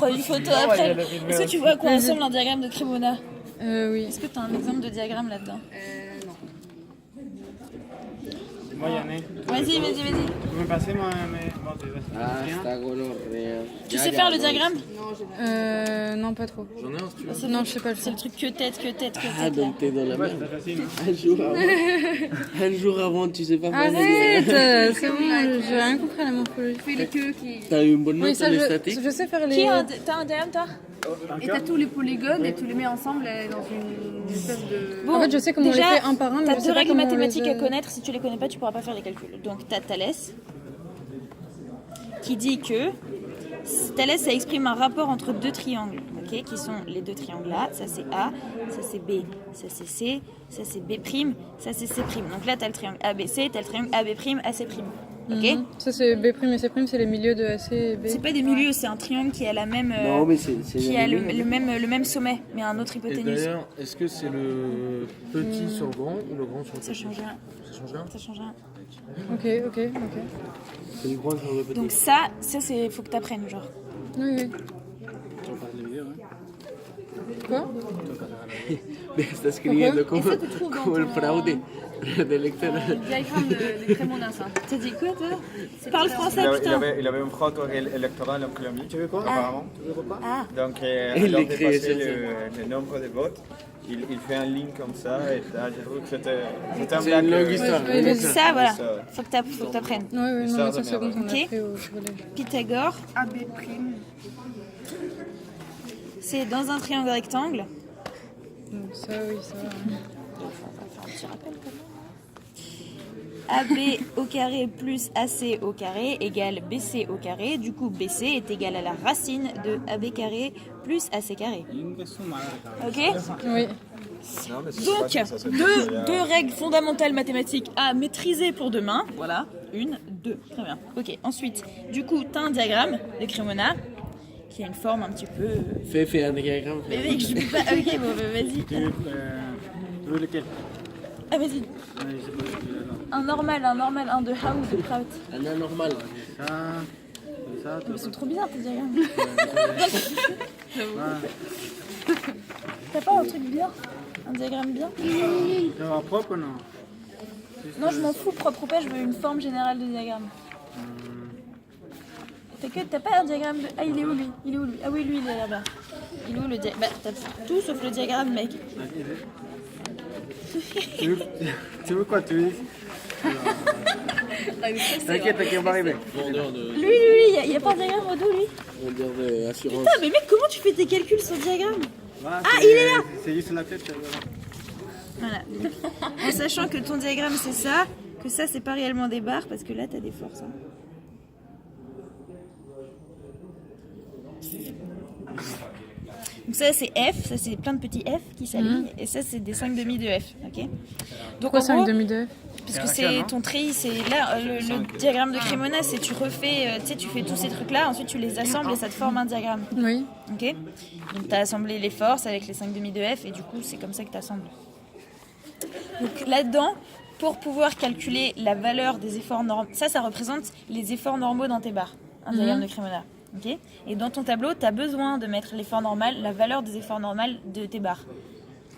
prends une photo après. Est-ce que tu vois à quoi ressemble un diagramme de Cremona? Oui. Est-ce que tu as un exemple de diagramme là-dedans? Non. Moi, il y en a. Vas-y. Vous me passez moi, mais bon, Tu sais faire le diagramme? Non, pas trop. J'en ai un si tu veux. Non, je sais pas le C'est faire. le truc que tête. Ah, donc t'es dans la Ouais, merde. c'est facile. Un jour avant, tu sais pas faire les Arrête, c'est bon, j'ai rien compris à la morphologie. Fais les queues qui... T'as eu une bonne Oui, note ça, en statique. je sais faire Qui les... t'as un diagramme, toi? Et t'as tous les polygones et tu les mets ensemble dans une espèce de... Bon, En fait, je sais comment on les déjà, fait un par un, mais t'as je sais deux pas règles comment on les mathématiques a- à connaître. Si tu les connais pas, tu pourras pas faire les calculs. Donc, t'as Thalès qui dit que Thalès, ça exprime un rapport entre deux triangles, ok, qui sont les deux triangles là. Ça c'est A, ça c'est B, ça c'est C, ça c'est B', ça c'est C'. Donc là, t'as le triangle ABC, t'as le triangle AB', AC'. Ok. Ça, c'est B' et C', c'est les milieux de AC et B. C'est pas des milieux, c'est un triangle qui a la même, Non, mais c'est qui a le même sommet, mais un autre Et hypoténuse. d'ailleurs, est-ce que c'est le petit sur le grand ou le grand sur le Ça petit? change rien. Ça change rien. Ça change rien. Ok. C'est le grand sur le petit. Donc ça c'est faut que t'apprennes genre. Oui. Quoi? Me estás escribiendo como el fraude de lecteur. Le diagramme de Cremona, ça. T'as dit quoi toi? Parle français putain. Il avait un fraude électoral en Colombie. Tu veux quoi apparemment? Tu veux quoi? Ah. Donc, Il lors de écrit passer ça. le nombre de votes, il fait un link comme ça. Et là, je trouve que c'était un C'est une longue histoire. Donc ça voilà, Ça. faut que t'apprennes. Oui, non, Ça, mais ça, c'est bon, on Ok. a appris au collège. Pythagore, AB'. c'est dans un triangle rectangle. Donc ça, oui, ça... AB au carré plus AC au carré égale BC au carré. Du coup, BC est égal à la racine de AB carré plus AC carré. Ok? Oui. Donc, deux règles fondamentales mathématiques à maîtriser pour demain. Voilà, une, deux. Très bien. Ok, ensuite, du coup, tu as un diagramme de Cremona qui a une forme un petit peu... Fais un diagramme. Mais mec, je peux pas... Ok, bon, bah, vas-y. Tu veux lequel? Ah, vas-y. Un normal, un de how ou de kraut. Un anormal. Ça, Ils sont trop bizarres tes diagrammes. T'as pas un truc bien? Un diagramme bien? ça va propre ou non? Non, je m'en fous, propre ou pas, je veux une forme générale de diagramme. T'as pas un diagramme de... Ah, il est où lui? Ah oui, lui, il est là-bas. Il est où le diagramme? Bah, t'as tout sauf le diagramme, mec. Tu veux quoi? Tu veux... T'inquiète, on va arriver. Vendeur de, Lui, y a pas un diagramme au dos, lui? vendeur d'assurance. Putain, mais mec, comment tu fais tes calculs sur le diagramme? Voilà, il est là. C'est juste la tête. Voilà. En sachant que ton diagramme, c'est ça, que ça, c'est pas réellement des barres, parce que là, t'as des forces. Hein. Donc ça, c'est F, ça, c'est plein de petits F qui s'alignent, et ça, c'est des 5 demi de F, ok? Donc Pourquoi en 5 gros, demi de F? parce que c'est ton treillis, c'est là, le diagramme de Cremona, c'est tu refais, tu sais, tu fais tous ces trucs-là, ensuite tu les assembles et ça te forme un diagramme, Oui. ok? Donc tu as assemblé les forces avec les 5 demi de F, et du coup, c'est comme ça que tu assembles. Donc là-dedans, pour pouvoir calculer la valeur des efforts normaux, ça représente les efforts normaux dans tes barres, un diagramme de Cremona. Okay. Et dans ton tableau, tu as besoin de mettre l'effort normal, la valeur des efforts normaux de tes barres.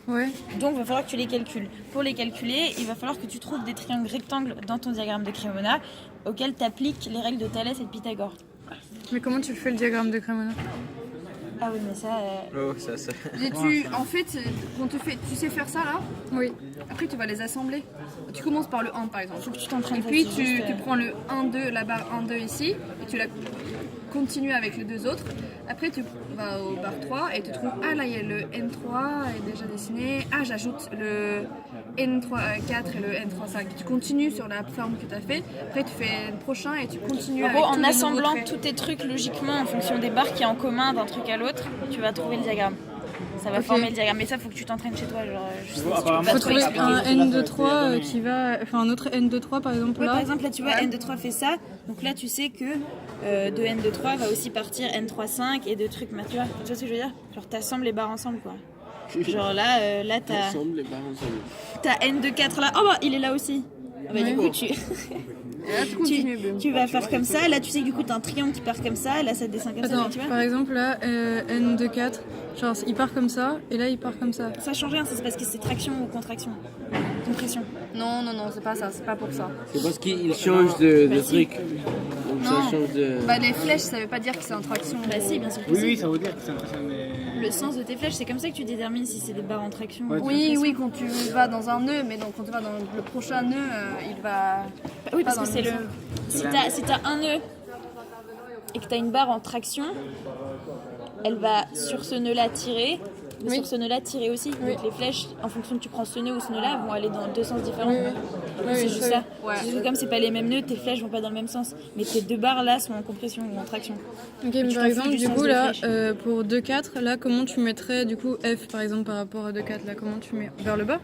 Ouais. Donc il va falloir que tu les calcules. Pour les calculer, il va falloir que tu trouves des triangles rectangles dans ton diagramme de Cremona auxquels tu appliques les règles de Thalès et de Pythagore. Mais comment tu fais le diagramme de Cremona? Ah oui, mais ça... Oh, ça. En fait, quand tu sais faire ça là, Oui. après tu vas les assembler. Tu commences par le 1 par exemple. Faut que tu t'entraînes. Et puis ça, c'est juste, tu prends le 1-2, la barre 1-2 ici, et tu la continues avec les deux autres. Après tu vas au barre 3 et tu trouves, ah là il y a le N3 est déjà dessiné, ah j'ajoute le N4 et le N35. Tu continues sur la forme que tu as fait, après tu fais le prochain et tu continues En avec gros, tous en les nouveaux assemblant traits. tous tes trucs logiquement en fonction des barres qu'il y a en commun d'un truc à l'autre, tu vas trouver le diagramme. Ça va Ok. former le diagramme. Mais ça, faut que tu t'entraînes chez toi. Genre, je sais pas si tu peux apparemment, pas Faut trop trouver expliquer. un N23 qui va... Enfin, un autre N23 par exemple Ouais, là. par exemple, là, tu vois, N23 fait ça. Donc là, tu sais que de N23 va aussi partir N35 et de trucs. Tu vois ce que je veux dire? Genre, t'assembles les barres ensemble, quoi. Genre là, t'as Ensemble, les barres ensemble. N24 là. Oh, bah, il est là aussi. Bah, du coup, tu... Et là, tu continues. boum. tu vas faire comme ça. Là, tu sais que du coup, t'as un triangle qui part comme ça. Là, ça descend comme Attends, ça. Tu vois par exemple, là, N de 4, genre, il part comme ça, et là, il part comme ça. ça change rien. Ça, c'est parce que c'est traction ou contraction. Compression. Non, c'est pas ça, c'est pas pour ça. C'est parce qu'il change de Bah, si. truc. Donc Non. ça change de... Bah, les flèches, ça veut pas dire que c'est en traction. Bah, si, bien sûr que Oui, si. oui, ça veut dire que c'est intéressant, mais... Le sens de tes flèches, c'est comme ça que tu détermines si c'est des barres en traction. Ouais, ou en Oui, compression. quand tu vas dans un nœud, mais donc quand tu vas dans le prochain nœud, il va. Bah oui, parce pas que dans c'est le le. même Si t'as un nœud et que t'as une barre en traction, elle va sur ce nœud-là tirer, mais sur ce nœud-là tirer aussi. Donc les flèches, en fonction que tu prends ce nœud ou ce nœud-là, vont aller dans deux sens différents. C'est juste ça. Ouais. C'est juste que comme c'est pas les mêmes nœuds, tes flèches vont pas dans le même sens. Mais tes deux barres là sont en compression ou en traction. Ok, tu mais t'en par fous exemple, du du sens coup, des là, flèches. pour 2-4, là, comment tu mettrais, du coup, F, par exemple, par rapport à 2-4, là, comment tu mets vers le bas?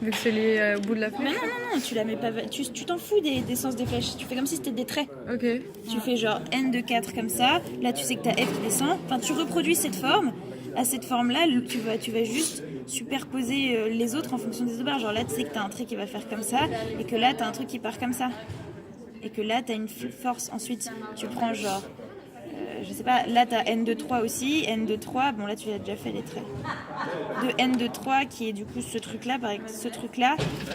Vu que c'est les au bout de la Mais flèche. non, tu la mets pas. Tu t'en fous des sens des flèches. Tu fais comme si c'était des traits. Ok. Tu fais genre N de 4 comme ça. Là, tu sais que t'as F qui descend. Enfin, tu reproduis cette forme. À cette forme-là, tu vas juste superposer les autres en fonction des deux barres. Genre là, tu sais que t'as un trait qui va faire comme ça. Et que là, t'as un truc qui part comme ça. Et que là, t'as une force. Ensuite, tu prends genre... je sais pas, là t'as N de 3 aussi, N de 3, bon là tu as déjà fait les traits. De N de 3 qui est du coup ce truc là,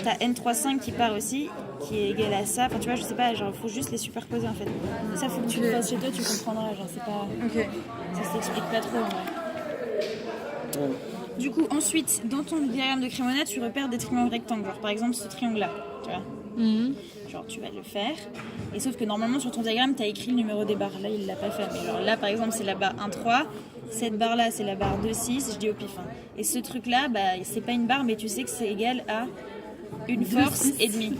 t'as N3,5 qui part aussi, qui est égal à ça, enfin tu vois, je sais pas, genre faut juste les superposer en fait. Ça faut que tu le fasses chez toi, tu comprendras, genre c'est pas... Ok. Ça s'explique pas trop en vrai. Du coup ensuite, dans ton diagramme de Cremona, tu repères des triangles rectangles, genre par exemple ce triangle là, tu vois. Genre tu vas le faire, et sauf que normalement sur ton diagramme tu as écrit le numéro des barres, là il l'a pas fait, mais genre là par exemple c'est la barre 1,3, cette barre là c'est la barre 2,6, je dis au pif, hein. Et ce truc là, bah c'est pas une barre mais tu sais que c'est égal à une force et demie.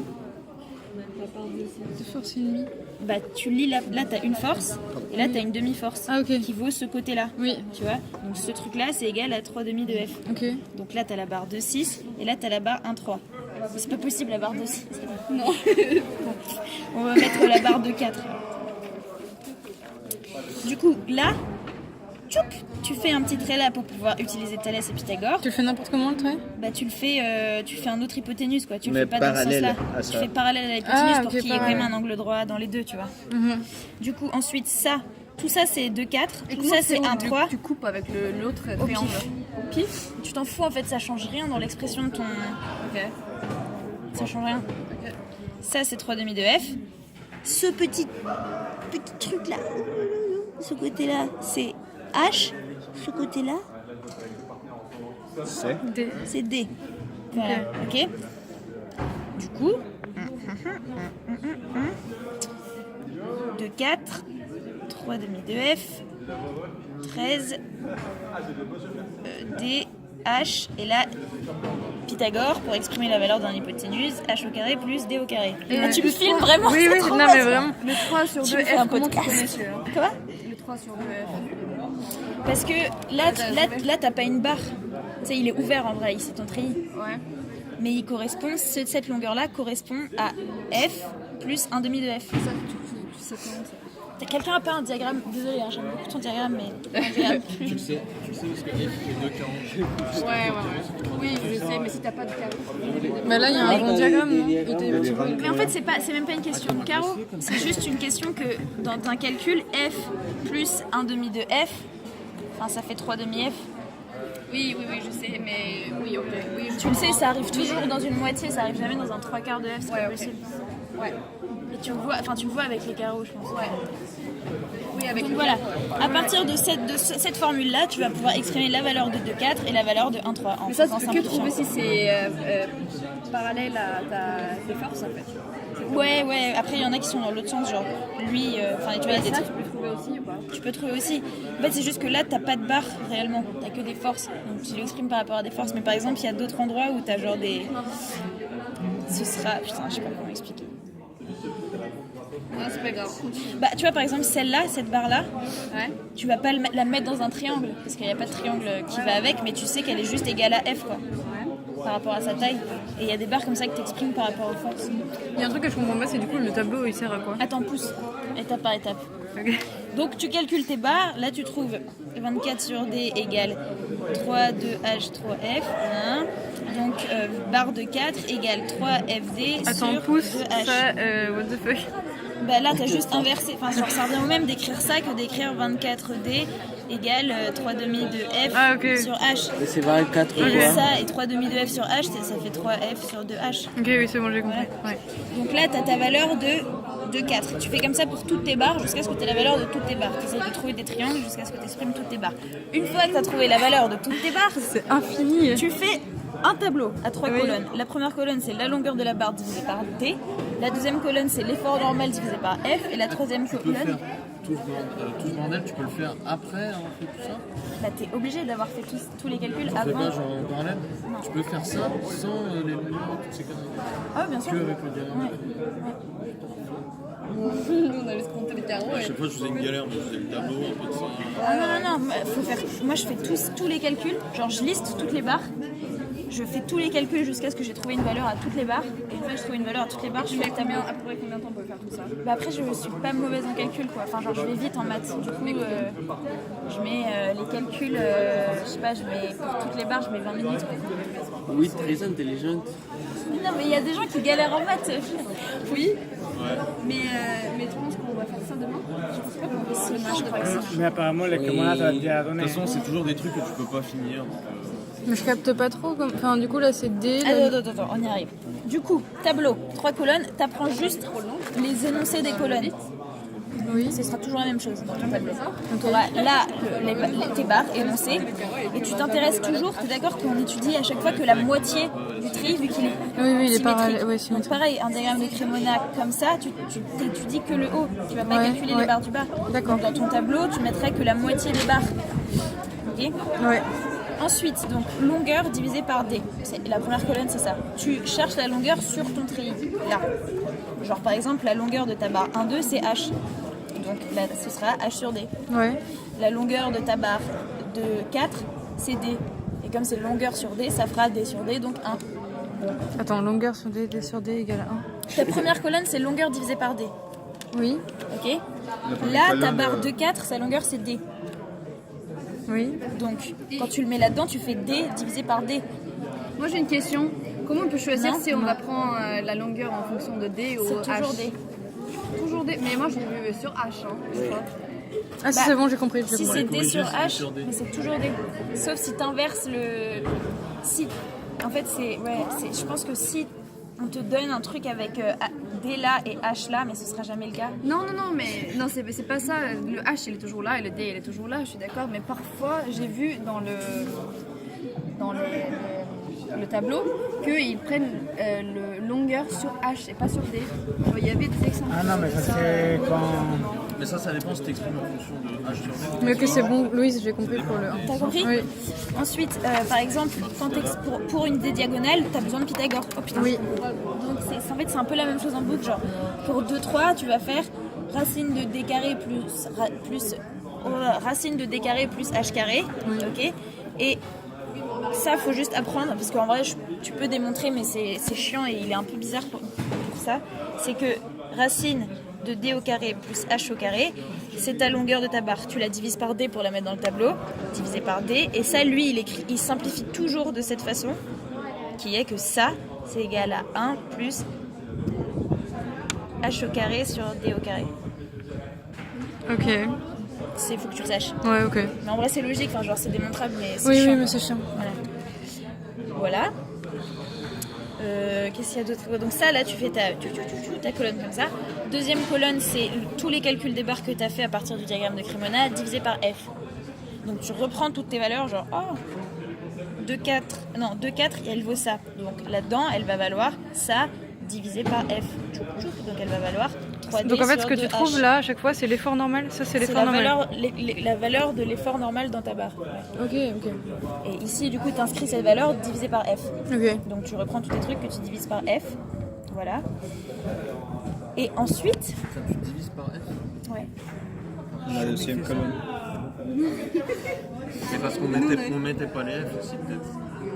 De force et demie. Bah tu lis là t'as une force, et là t'as une demi-force, Ah, ok. qui vaut ce côté là, Oui. tu vois, donc ce truc là c'est égal à 3 demi de F. Ok. Donc là t'as la barre 2,6, et là t'as la barre 1,3. C'est pas possible la barre 2,6. Non. On va mettre la barre de 4. Du coup, là, tchoup, tu fais un petit trait là pour pouvoir utiliser Thalès et Pythagore. Tu le fais n'importe comment le trait? Bah, tu fais un autre hypoténuse, quoi. Tu le Mais fais pas dans ce parallèle sens-là. à Tu ça. fais parallèle à l'hypoténuse Ah, pour ok, qu'il y ait quand parallèle. même un angle droit dans les deux, tu vois. Du coup, ensuite, ça, tout ça c'est 2,4. Et Tout comment ça c'est tu- 1,3. Tu coupes avec l'autre Au triangle. pif. Au pif. Tu t'en fous en fait, ça change rien dans l'expression de ton. Ok. Ça change rien. Ça, c'est 3 demi de F. Ce petit truc là, ce côté-là, c'est H. Ce côté-là, c'est D. Voilà, ok. Du coup, 2, 4, 3 demi de F, 13, D, H, et là, Pythagore pour exprimer la valeur d'un hypoténuse, H au carré plus D au carré. Ah, tu me filmes vraiment? Oui, c'est oui, trop non, bien, mais ça. vraiment. Le 3 sur Tu 2 me fais un F, comment tu podcast. connais celui-là? Quoi? Le 3 sur 2 F. Parce que là t'as pas une barre. Tu sais, il est ouvert en vrai, c'est ton treillis. Ouais. Mais il correspond, cette longueur-là correspond à F plus 1 demi de F. Ça, tu sais comment ça? Quelqu'un a pas un diagramme? Désolée, hein, j'aime beaucoup ton diagramme, mais un diagramme plus. Tu le sais parce que F fait 2,40. Ouais. Oui, je sais, mais si t'as pas de carré. Bah là, il y a un bon diagramme, non? Mais en fait, c'est même pas une question de carreau. C'est juste une question que dans un calcul, F plus 1 demi de F, enfin ça fait 3 demi F. Oui, je sais, mais oui, ok. Oui, Tu le sais, ça arrive toujours dans une moitié, ça arrive jamais dans un 3/4 de F, c'est pas ok. possible. Ouais. Et tu le vois avec les carreaux, je pense. Ouais. Oui, avec Donc le voilà, à partir de cette formule-là, tu vas pouvoir exprimer la valeur de 2,4 et la valeur de 1,3 en Mais ça, faisant tu peux que simplifiant. trouver si c'est parallèle à tes forces, en fait. Ouais, après il y en a qui sont dans l'autre sens, genre lui, enfin tu vois, il y a des Ça, trucs. tu peux trouver aussi ou pas? Tu peux trouver aussi. En fait, c'est juste que là, t'as pas de barre réellement, t'as que des forces. Donc tu l'exprimes par rapport à des forces. Mais par exemple, il y a d'autres endroits où t'as genre des. Ce sera. Putain, je sais pas comment expliquer. Non, c'est pas grave. Bah, tu vois, par exemple, celle-là, cette barre-là, Ouais. tu vas pas la mettre dans un triangle, parce qu'il n'y a pas de triangle qui va avec, mais tu sais qu'elle est juste égale à F, quoi. Par rapport à sa taille. Et il y a des barres comme ça que t'exprimes par rapport aux forces. Il y a un truc que je comprends pas, c'est du coup le tableau il sert à quoi? Attends, pousse, étape par étape. Ok. Donc tu calcules tes barres, là tu trouves 24 sur D égale 3 2H 3F. Hein. Donc barre de 4 égale 3FD Attends, sur pousse 2H. ça, what the fuck. Bah là t'as juste inversé, enfin genre, ça revient au même d'écrire ça que d'écrire 24D égale 3 demi de F Ah, ok. sur H. Et c'est 24 Et fois. ça, et 3 demi de F sur H, ça fait 3F sur 2H. Ok, oui, c'est bon, j'ai compris. Ouais. Donc là, tu as ta valeur de 4. Tu fais comme ça pour toutes tes barres jusqu'à ce que tu aies la valeur de toutes tes barres. Tu essaies de trouver des triangles jusqu'à ce que tu exprimes toutes tes barres. Une fois que tu as trouvé la valeur de toutes tes barres, C'est infini. tu fais un tableau à 3 colonnes. La première colonne, c'est la longueur de la barre divisée par D. La deuxième colonne, c'est l'effort normal divisé par F. Et la troisième Tu peux colonne, faire tout ce bordel, tu peux le faire après avoir fait tout ça. bah, tu es obligé d'avoir fait tous les calculs Tu fais avant. pas genre en parallèle. Tu peux faire ça sans les numéros, toutes ces conneries. Ah, bien sûr. Que avec le diagramme. Nous, on a juste compté les carreaux. À chaque fois, je faisais une galère, mais je faisais le tableau, un peu de ça. Ah non, faut faire. Moi, je fais tous les calculs. Genre, je liste toutes les barres. Je fais tous les calculs jusqu'à ce que j'ai trouvé une valeur à toutes les barres. Et une fois que j'ai trouvé une valeur à toutes les barres, je fais le tableau. À peu près combien de temps on peut faire tout ça? Bah après, je suis pas mauvaise en calcul, quoi. Enfin, genre, je vais vite en maths. Du coup, je mets les calculs, je sais pas, je mets pour toutes les barres, je mets 20 minutes. Quoi. Oui, très intelligente. Non, mais il y a des gens qui galèrent en maths. Oui. Mais tu penses qu'on va faire ça demain? Je pense pas qu'on va faire ça. Je crois que c'est Mais apparemment, les commandes, ça va déjà De donner. toute façon, c'est toujours des trucs que tu peux pas finir. Donc, Mais je capte pas trop. Enfin, du coup, là, c'est D. là- Attends, on y arrive. Du coup, tableau, 3 colonnes, t'apprends juste les énoncés des colonnes. Oui. Ce sera toujours la même chose. Tu auras là tes barres énoncées et tu t'intéresses toujours, tu es d'accord qu'on étudie à chaque fois que la moitié du tri, vu qu'il est Oui, il est symétrique. parallèle. Ouais, Donc symétrique. pareil, un diagramme de Cremona comme ça, tu t'étudies que le haut, tu vas pas Ouais, calculer ouais. les barres du bas. D'accord. Donc dans ton tableau, tu mettrais que la moitié des barres. Ok. Ouais. Ensuite, donc longueur divisée par D. La première colonne, c'est ça. Tu cherches la longueur sur ton tri, là. Genre par exemple, la longueur de ta barre 1, 2, c'est H. Donc là, ce sera H sur D. Ouais. La longueur de ta barre de 4, c'est D. Et comme c'est longueur sur D, ça fera D sur D, donc 1. Attends, longueur sur D, D sur D égale 1. Ta première colonne, c'est longueur divisée par D. Oui. Ok. Là, ta barre de 4, sa longueur, c'est D. Oui. Donc, quand tu le mets là-dedans, tu fais D divisé par D. Moi j'ai une question. Comment on peut choisir Non, si on non. va prendre la longueur en fonction de D ou C'est toujours H? D. Toujours D. Mais moi j'ai vu sur H. Hein, je crois. Ah, si, Bah, c'est bon, j'ai compris. j'ai Si compris. c'est D corriger, sur c'est H, sur D. mais c'est toujours D. Sauf si tu inverses le. Si. En fait, c'est. Ouais, je pense que si on te donne un truc avec D là et H là, mais ce sera jamais le cas. Non, mais non, c'est pas ça. Le H il est toujours là et le D il est toujours là, je suis d'accord. Mais parfois j'ai vu dans le tableau qu'ils prennent le longueur sur H et pas sur D. Il y avait des exemples. Ah non, mais ça, c'est quand. Mais ça dépend si tu exprimes en fonction de H sur D. Mais ok, c'est bon, Louise, j'ai compris pour le 1. T'as compris? Oui. Ensuite, par exemple, quand pour une D diagonale, t'as besoin de Pythagore. Oh putain. Oui. Donc en fait, c'est un peu la même chose en boucle. Genre, pour 2, 3, tu vas faire racine de D carré plus racine de D carré plus H carré. Ok. Et ça, faut juste apprendre, parce qu'en vrai, tu peux démontrer, mais c'est chiant et il est un peu bizarre pour ça. C'est que racine de D au carré plus H au carré, c'est ta longueur de ta barre. Tu la divises par D pour la mettre dans le tableau, divisé par D. Et ça, lui, il simplifie toujours de cette façon, qui est que ça, c'est égal à 1 plus H au carré sur D au carré. Ok. Faut que tu le saches. Ouais, ok. Mais en vrai, c'est logique, enfin, genre, c'est démontrable, mais c'est Oui, chiant. oui, mais c'est chiant. Voilà. Qu'est-ce qu'il y a d'autre? Donc ça, là, tu fais ta colonne comme ça. Deuxième colonne, c'est tous les calculs des barres que tu as fait à partir du diagramme de Cremona divisé par F. Donc tu reprends toutes tes valeurs, genre 2, 4, et elle vaut ça. Donc là-dedans, elle va valoir ça divisé par F. Donc elle va valoir 3D Donc en fait, ce sur que tu 2H. trouves là, à chaque fois, c'est l'effort normal. Ça, c'est C'est l'effort la normal. valeur de l'effort normal dans ta barre. Ouais. Ok, ok. Et ici, du coup, tu inscris cette valeur divisée par F. Ok. Donc tu reprends tous tes trucs que tu divises par F. Voilà. Et ensuite... Ça, tu divises par F. Ouais. La deuxième colonne. C'est parce qu'on mettait pas les F aussi, peut-être.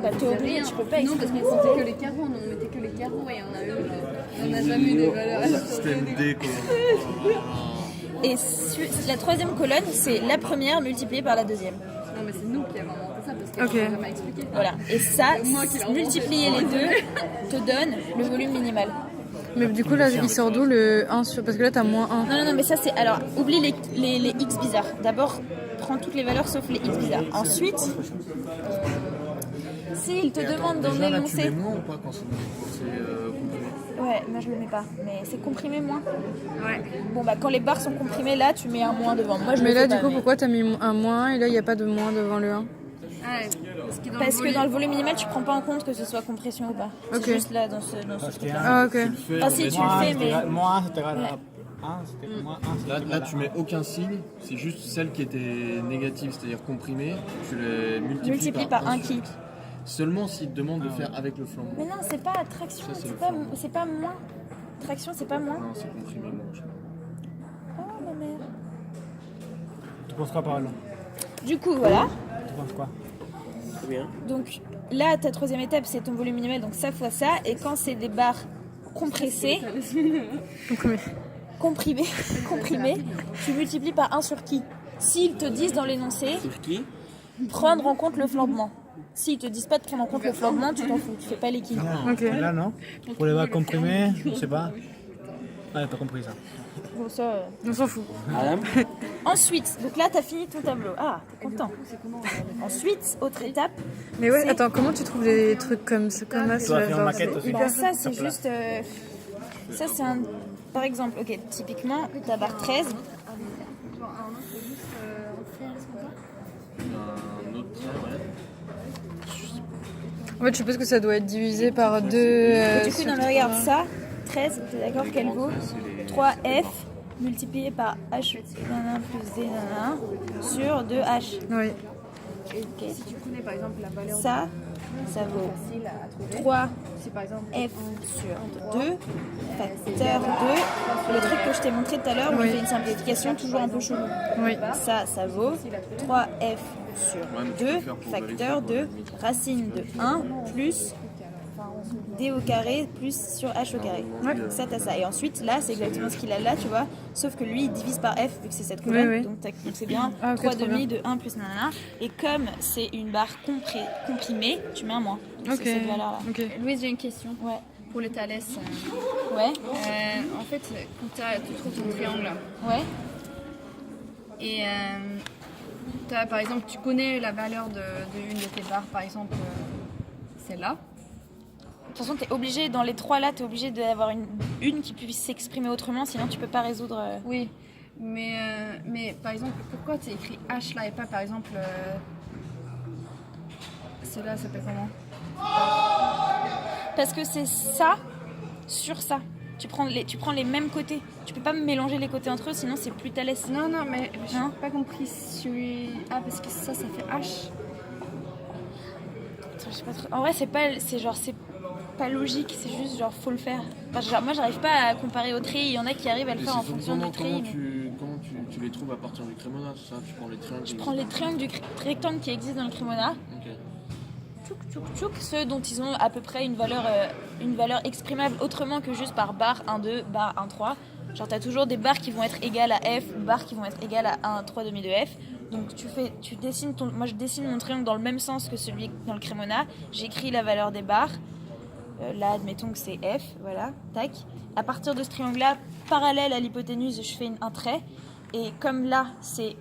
Bah t'es obligé, tu peux pas Non, parce exprimer. qu'on comptait que les carreaux, nous on mettait que les carreaux et on n'a jamais eu des valeurs. Système D, quoi. Et la troisième colonne, c'est la première multipliée par la deuxième. Non, mais c'est nous qui avons inventé ça parce que Ok. je jamais expliqué. Voilà. Et ça, Moi qui l'ai inventé. multiplier les deux te donne le volume minimal. Mais du coup, là, il sort d'où le 1 sur... Parce que là, t'as moins 1. Non, mais ça c'est... Alors, oublie les x bizarres. D'abord, prends toutes les valeurs sauf les x bizarres. Ensuite, s'il te demande d'en Déjà, là, tu mets énoncer... moins ou pas quand c'est comprimé? Ouais, moi je le mets pas. Mais c'est comprimé moins. Ouais. Bon, bah quand les barres sont comprimées, là, tu mets un moins devant. Moi, je Mais le là, fais du pas, coup, mais- pourquoi t'as mis un moins et là, il n'y a pas de moins devant le 1? Parce que dans le volume minimal, tu prends pas en compte que ce soit compression ou pas. Ok. C'est juste là, dans ce Parce qu'il y truc-là. a Ah, ok. Ah si, tu le fais, mais... Moins 1, c'est égal à 1, c'était moins 1. Là, tu mets aucun signe, c'est juste celle qui était négative, c'est-à-dire comprimée, tu les Multiplie par 1 qui. Seulement s'il te demande de faire avec le flambeau. Mais non, c'est pas traction, Ça, c'est le c'est pas moins. Traction, c'est pas moins. Non, c'est comprimé, moi, je sais pas. Oh ma mère. Tu penses quoi, Paolo? Du coup, voilà. Tu penses quoi? Très bien. Donc là, ta troisième étape, c'est ton volume minimal, donc ça fois ça. Et quand c'est des barres compressées, comprimées, tu multiplies par 1 sur qui. S'ils te disent dans l'énoncé, Sur qui? prendre en compte le flambement. S'ils te disent pas de prendre en compte le flambement, tu t'en fous, tu fais pas l'équilibre. Ok. Là, non. Pour les barres comprimées, je sais pas. Ah, j'ai pas compris ça. Bon, ça, On s'en fout. Adam? Ensuite, donc là, t'as fini ton tableau. Ah, t'es content. Ensuite, autre étape, Mais ouais, C'est- attends, comment tu trouves des trucs comme ça? Tu vas faire une maquette aussi. bon, ça c'est juste... ça c'est un... Par exemple, ok, typiquement, ta barre 13, Un autre trait, ouais. En fait, je suppose que ça doit être divisé par 2. du coup, non mais regarde, ça, 13, t'es d'accord qu'elle vaut 3F multiplié par H nanana plus D nanana sur 2H. Oui. Ok. Si tu connais par exemple la valeur Ça vaut facile à trouver, 3F c'est par exemple sur 2 facteur 2. Le truc que je t'ai montré tout à l'heure, où Oui. il fait une simplification toujours un peu chelou. Oui. Ça vaut 3F sur Ouais, mais tu 2 peux faire pour facteur vérifier, de racine de 1 plus D au carré plus sur H au carré. Ça, t'as ça. Et ensuite, là, c'est exactement ce qu'il a là, tu vois. Sauf que lui, il divise par F, vu que c'est cette colonne. Oui, oui. Donc, c'est bien Ah, ok, 3 trop demi bien. de 1 plus nanana. Et comme c'est une barre comprimée, tu mets un moins. Ok. C'est cette valeur-là. Ok. Louise, j'ai une question. Ouais. Pour le Thalès, Ouais. en fait, quand tu trouves ton triangle Ouais. et par exemple, tu connais la valeur de une de tes barres, par exemple celle-là. De toute façon, t'es obligé, dans les trois là, t'es obligé d'avoir une qui puisse s'exprimer autrement, sinon tu peux pas résoudre. Oui, mais par exemple, pourquoi tu écrit H là et pas par exemple celle-là s'appelle comment? Parce que c'est ça sur ça. Tu prends les mêmes côtés. Tu peux pas mélanger les côtés entre eux, sinon c'est plus Thalès. Non, mais j'ai Non. pas compris celui. Ah, parce que ça fait H. Attends, je sais pas trop. En vrai, c'est pas logique, c'est juste genre faut le faire. Enfin, genre, moi, j'arrive pas à comparer au treillis. Il y en a qui arrivent à le Et faire en c'est fonction du comment treillis. mais- comment tu les trouves à partir du crémona, tout ça? Tu prends les triangles. Je prends les triangles du rectangle qui existent dans le Cremona. Ok. Tchouk, ceux dont ils ont à peu près une valeur exprimable autrement que juste par barre 1, 2, barre 1, 3. Genre t'as toujours des barres qui vont être égales à F ou barres qui vont être égales à 1, 3 demi de F. Donc tu dessines moi je dessine mon triangle dans le même sens que celui dans le Cremona. J'écris la valeur des barres. Là admettons que c'est F, voilà, tac. À partir de ce triangle-là, parallèle à l'hypoténuse, je fais un trait. Et comme là c'est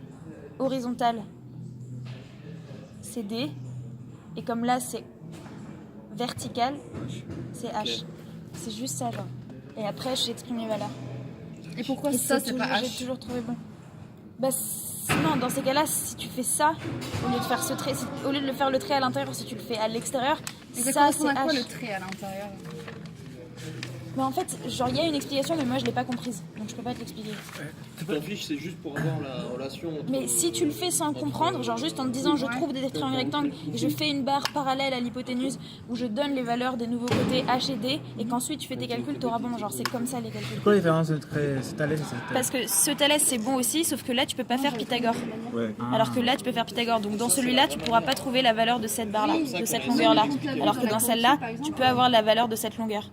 horizontal, c'est D. Et comme là c'est vertical, c'est H. C'est juste ça, genre. Et après, j'exprime les valeurs. Et pourquoi Et ça, c'est pas J'ai H? toujours trouvé bon. Bah, non, dans ces cas-là, si tu fais ça, au lieu de faire ce trait, au lieu de le faire le trait à l'intérieur, si tu le fais à l'extérieur, ça c'est correspond à quoi H. le trait à l'intérieur? Mais en fait, genre, il y a une explication, mais moi je l'ai pas comprise. Donc je peux pas te l'expliquer. Tu t'en fiches, c'est juste pour avoir la relation entre... Mais si tu le fais sans comprendre, genre juste en te disant je trouve des triangles rectangles et je fais une barre parallèle à l'hypoténuse où je donne les valeurs des nouveaux côtés H et D et qu'ensuite tu fais tes calculs, t'auras bon. Genre c'est comme ça les calculs. C'est quoi la différence entre ce Thalès et cette Parce que ce Thalès c'est bon aussi, sauf que là tu peux pas faire Pythagore. Ouais. Alors que là tu peux faire Pythagore. Donc dans celui-là tu pourras pas trouver la valeur de cette barre là, de cette longueur là. Alors que dans celle-là tu peux avoir la valeur de cette longueur.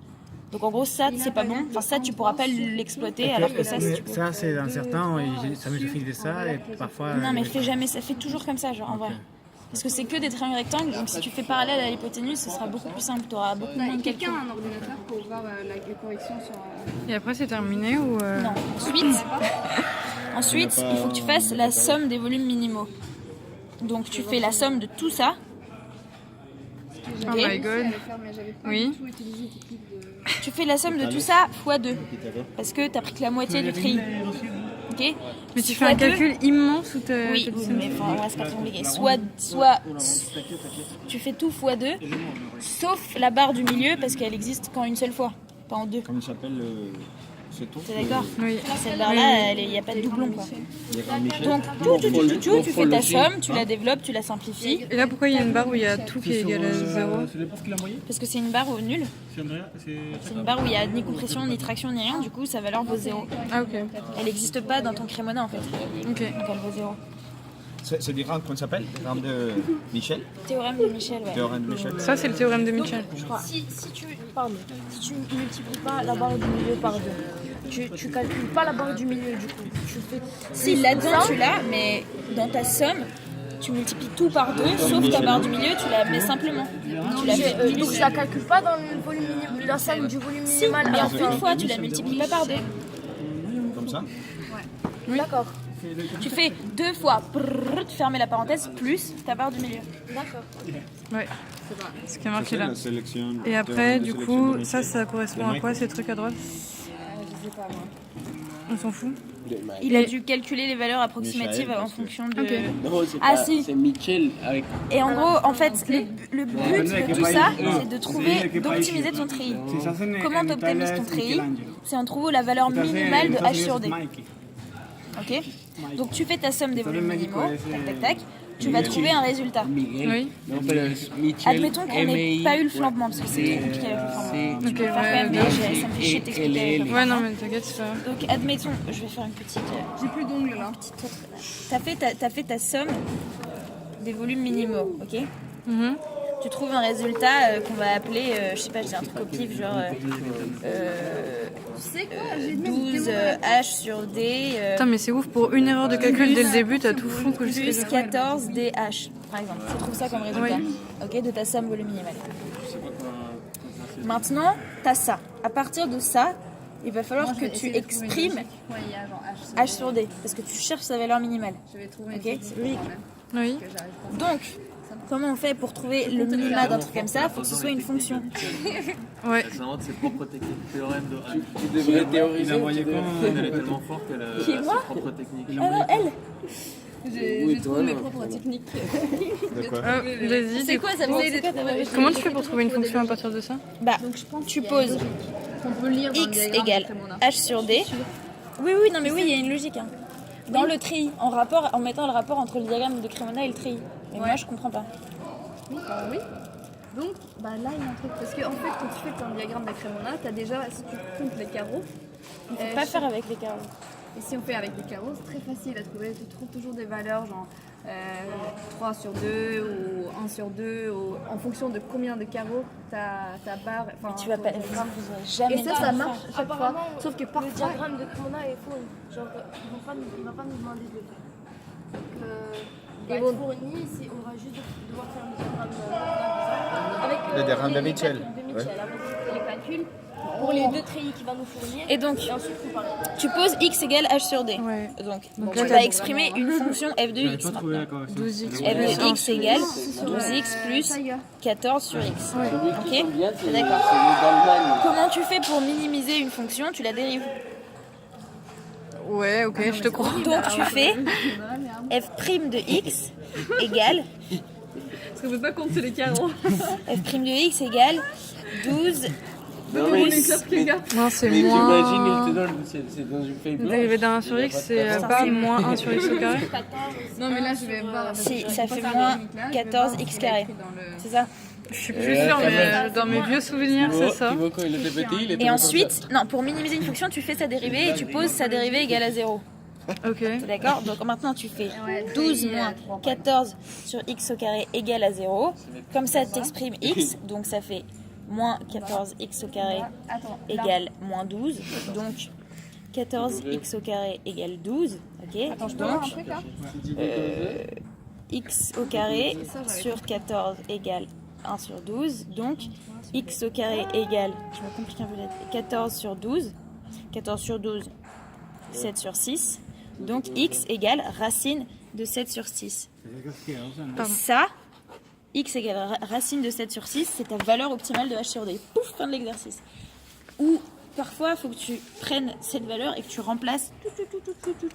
Donc en gros, ça, c'est pas bon. Enfin, ça, tu pourras pas l'exploiter, alors que ça, si tu peux. Ça, c'est incertain, et ça me suffit de ça, et parfois... Non, mais fais jamais ça. Fais toujours comme ça, genre, en vrai. Parce que c'est que des triangles rectangles, donc si tu fais parallèle à l'hypoténuse, ce sera beaucoup plus simple. Tu auras beaucoup moins de calculs. Quelqu'un a un ordinateur pour voir les corrections sur. Et après, c'est terminé ou Non. Ensuite, il faut que tu fasses la somme des volumes minimaux. Donc tu fais la somme de tout ça. Oh my god. Oui. Tu fais la somme de tout ça fois 2. Parce que tu as pris que la moitié du tri. Ok. Mais tu fais un calcul immense ou t'as... Oui, mais enfin, ouais, c'est pas compliqué. Soit tu fais tout fois 2, sauf la barre du milieu parce qu'elle existe qu'en une seule fois, pas en deux. Comment il s'appelle ce tour? T'es d'accord? Oui. Cette barre-là, il n'y a pas de doublon, quoi. Donc, tu fais ta somme, tu la développes, tu la simplifies. Et là, pourquoi il y a une barre où il y a tout qui est égal à 0? Parce que c'est une barre au nul. C'est une barre où il n'y a ni compression, ni traction, ni rien. Du coup, sa valeur vaut 0. Ah, ok. Elle n'existe pas dans ton Cremona, en fait. Ok. Donc, elle vaut 0. C'est des rangs, comment ça s'appelle? Les rangs de Michel? Théorème de Michel, ouais. Théorème de Michel. Ça, c'est le théorème de Mitchell. Si tu multiplies pas la barre du milieu par 2, tu calcules pas la barre du milieu du coup. Tu fais Si, là-dedans, tu l'as, mais dans ta somme, tu multiplies tout par 2, sauf ta barre du milieu, tu la mets simplement. Tu la fais donc je la calcule pas dans le volume minimum, la somme du volume Si, minimal. mais en une fois, tu la multiplies pas par 2. Comme ça? D'accord. Tu fais 2 fois, tu fermes la parenthèse, plus ta barre du milieu. D'accord. Ouais. Ce qui est marqué là. La sélection. Et après, du coup, ça correspond à quoi ces trucs à droite? Je sais pas moi. On s'en fout. Il a dû calculer les valeurs approximatives en fonction de... Ok. Non, c'est Ah, pas- si. c'est Michel avec. Et en gros, en fait, le but de tout ça, c'est de trouver, d'optimiser ton tri. Comment tu optimises ton tri? C'est en trouvant la valeur minimale de H sur D. Ok? Donc tu fais ta somme des volumes minimaux, tac tac tac, tu vas trouver un résultat. Miguel. Oui. Non, pero es Michel. Admettons qu'on n'ait pas eu le flambement, parce que c'est trop compliqué avec le flambement. Tu peux le faire quand même, mais ça me fait chier de t'expliquer avec le Ouais, flambement. non, mais t'inquiète, c'est pas... Donc admettons, je vais faire une petite... J'ai plus d'ongles là. T'as fait ta somme des volumes minimaux, ok? Mhm. Tu trouves un résultat qu'on va appeler, je sais pas, j'ai un truc au pif, genre 12 H sur D Putain, mais c'est ouf, pour une erreur de calcul dès le début, t'as tout fou que je plus sais. 14 DH, par exemple. Tu trouves ça comme résultat, Oui. ok, de ta somme volume minimale. Maintenant, t'as ça. À partir de ça, il va falloir que tu exprimes Ouais, il y a genre H sur D, parce que tu cherches sa valeur minimale. Je vais trouver Ok, une c'est logique. Oui. Donc, comment on fait pour trouver le minima d'un truc comme ça? Il faut que ce soit une fonction. Ouais. Ça invente ses propres techniques. Théorème de H. Tu devrais théoriser. Elle est tellement forte qu'elle a Qui, moi ses propres techniques. Ah non, elle J'ai trouvé mes propres techniques. De quoi? Vas-y. C'est quoi ça? Comment tu fais pour trouver une fonction à partir de ça? Bah, tu poses On peut lire dans le x diagramme égale de Cremona. H sur D. Oui, non mais oui, il y a une logique. Hein. Dans le tri, en mettant le rapport entre le diagramme de Cremona et le tri. Mais moi, je comprends pas. Oui. Donc, bah là, il y a un truc. Parce qu'en fait, quand tu fais ton diagramme de Cremona, tu as déjà, si tu comptes les carreaux, Il faut pas faire avec les carreaux. et si on fait avec les carreaux, c'est très facile à trouver. Tu trouves toujours des valeurs, genre 3 sur 2 ou 1 sur 2, ou en fonction de combien de carreaux ta barre. Enfin, Tu vas pas, ton vous diagramme. aurez jamais Et ça marche à chaque fois. Apparemment, Sauf que le parfois. diagramme de Cremona est faux. Genre, il va pas nous demander de le faire. Donc, il va Et être bon. fourni, on va juste devoir faire le diagramme avec Le diagramme de les Mitchell. calculs de Mitchell. Avec les calculs pour les deux treillis qu'il va nous fournir. Et donc, ensuite, comparer. tu poses x égale H sur D. Ouais. Donc là, tu vas exprimer une fonction f de x. Pas trouvé la correction. 12x. f de x égale 12x plus 14 sur x. Ok? C'est D'accord. d'Allemagne. Comment tu fais pour minimiser une fonction? Tu la dérives. Ouais, ok, je te crois. Donc tu fais f' de x égale Parce qu'on peut pas compter les carreaux. f' de x égale 12 Non, mais, Non, c'est mais moins... t'imagines, il te donne, c'est dans une feuille blanche. Dérivé d'un 1 sur x, c'est pas moins 1 sur x au carré? Non, mais là, je vais voir. Si, ça fait moins 14 x carré. C'est ça? Je suis plus sûre, mais dans mes vieux souvenirs, c'est ça. Thibaut, quand il était petit, il était Et comme ça. ensuite, non, pour minimiser une fonction, tu fais sa dérivée et tu poses sa dérivée égale à 0. Ok. D'accord? Donc maintenant tu fais 12 moins 14 sur x au carré égale à 0. Comme ça, tu exprimes x, donc ça fait moins 14x au carré égale moins 12. Donc 14x au carré égale 12. Ok. Donc x au carré sur 14 égale 1 sur 12. Donc x au carré égale, je me complique un peu, 14 sur 12. 14 sur 12, 7 sur 6. Donc x égale racine de 7 sur 6. Et ça, x égale racine de 7 sur 6, c'est ta valeur optimale de h sur d. Pouf, fin de l'exercice. Ou parfois, il faut que tu prennes cette valeur et que tu remplaces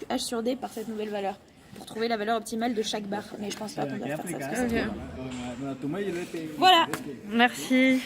h sur d par cette nouvelle valeur pour trouver la valeur optimale de chaque barre. Mais je pense pas qu'on doit faire ça. Parce que Ok. voilà. Merci.